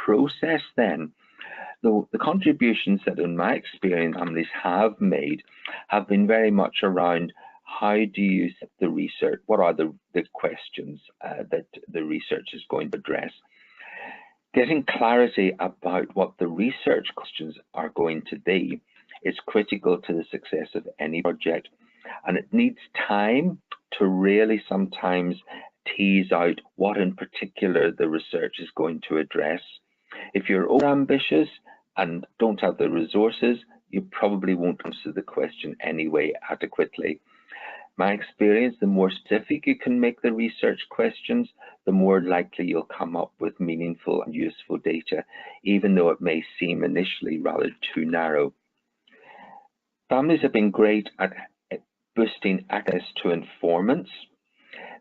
process then, the contributions that in my experience families have made have been very much around how do you set the research, what are the questions that the research is going to address. Getting clarity about what the research questions are going to be is critical to the success of any project, and it needs time to really sometimes tease out what in particular the research is going to address. If you're overambitious and don't have the resources, you probably won't answer the question anyway adequately. My experience, the more specific you can make the research questions, the more likely you'll come up with meaningful and useful data, even though it may seem initially rather too narrow. Families have been great at boosting access to informants.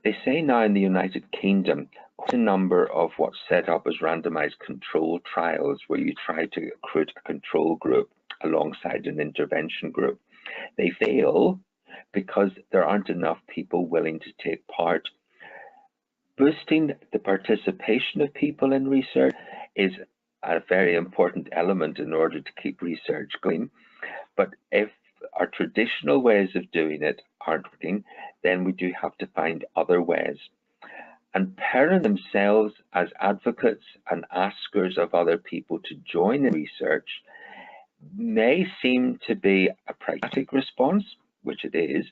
They say now in the United Kingdom, quite a number of what's set up as randomized control trials, where you try to recruit a control group alongside an intervention group, they fail because there aren't enough people willing to take part. Boosting the participation of people in research is a very important element in order to keep research going. But if our traditional ways of doing it aren't working, then we do have to find other ways. And parents themselves, as advocates and askers of other people to join in research, may seem to be a pragmatic response, which it is,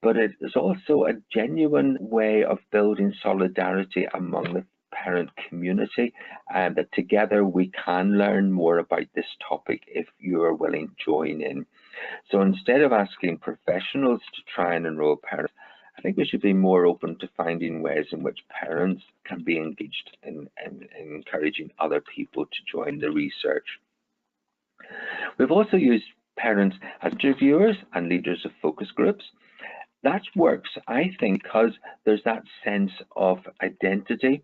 but it is also a genuine way of building solidarity among the parent community, and that together we can learn more about this topic if you are willing to join in. So instead of asking professionals to try and enroll parents, I think we should be more open to finding ways in which parents can be engaged in encouraging other people to join the research. We've also used parents as interviewers and leaders of focus groups. That works, I think, because there's that sense of identity,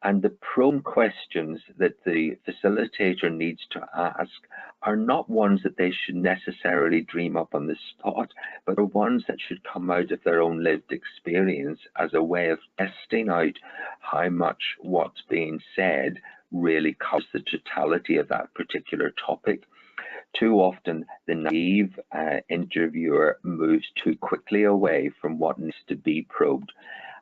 and the prone questions that the facilitator needs to ask are not ones that they should necessarily dream up on the spot, but are ones that should come out of their own lived experience as a way of testing out how much what's being said really covers the totality of that particular topic. Too often, the naive interviewer moves too quickly away from what needs to be probed.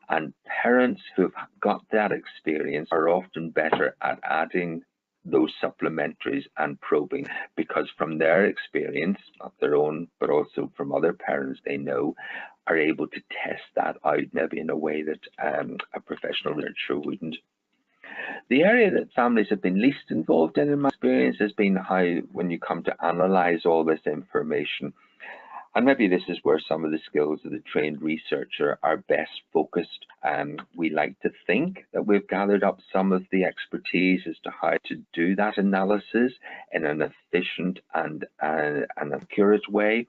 And parents who've got that experience are often better at adding those supplementaries and probing, because from their experience, not their own, but also from other parents they know, are able to test that out maybe in a way that a professional researcher wouldn't. The area that families have been least involved in my experience, has been how, when you come to analyze all this information, and maybe this is where some of the skills of the trained researcher are best focused. We like to think that we've gathered up some of the expertise as to how to do that analysis in an efficient and an accurate way.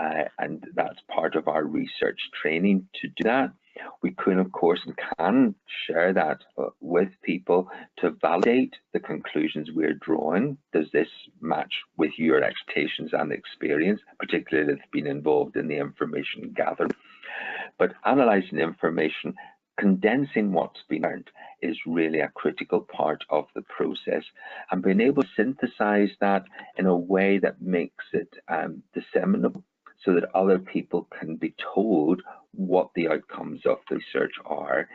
And that's part of our research training to do that. We could, of course, and can share that with people to validate the conclusions we're drawing. Does this match with your expectations and experience, particularly if it's been involved in the information gathering? But analysing information, condensing what's been learned, is really a critical part of the process, and being able to synthesize that in a way that makes it disseminable, so that other people can be told what the outcomes of the research are,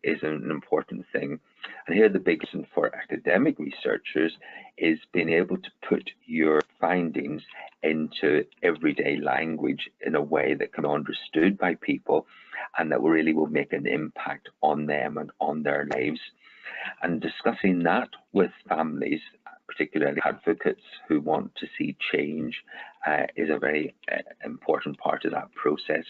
is an important thing. And here the big lesson for academic researchers is being able to put your findings into everyday language in a way that can be understood by people, and that really will make an impact on them and on their lives. And discussing that with families, particularly advocates who want to see change, is a very important part of that process.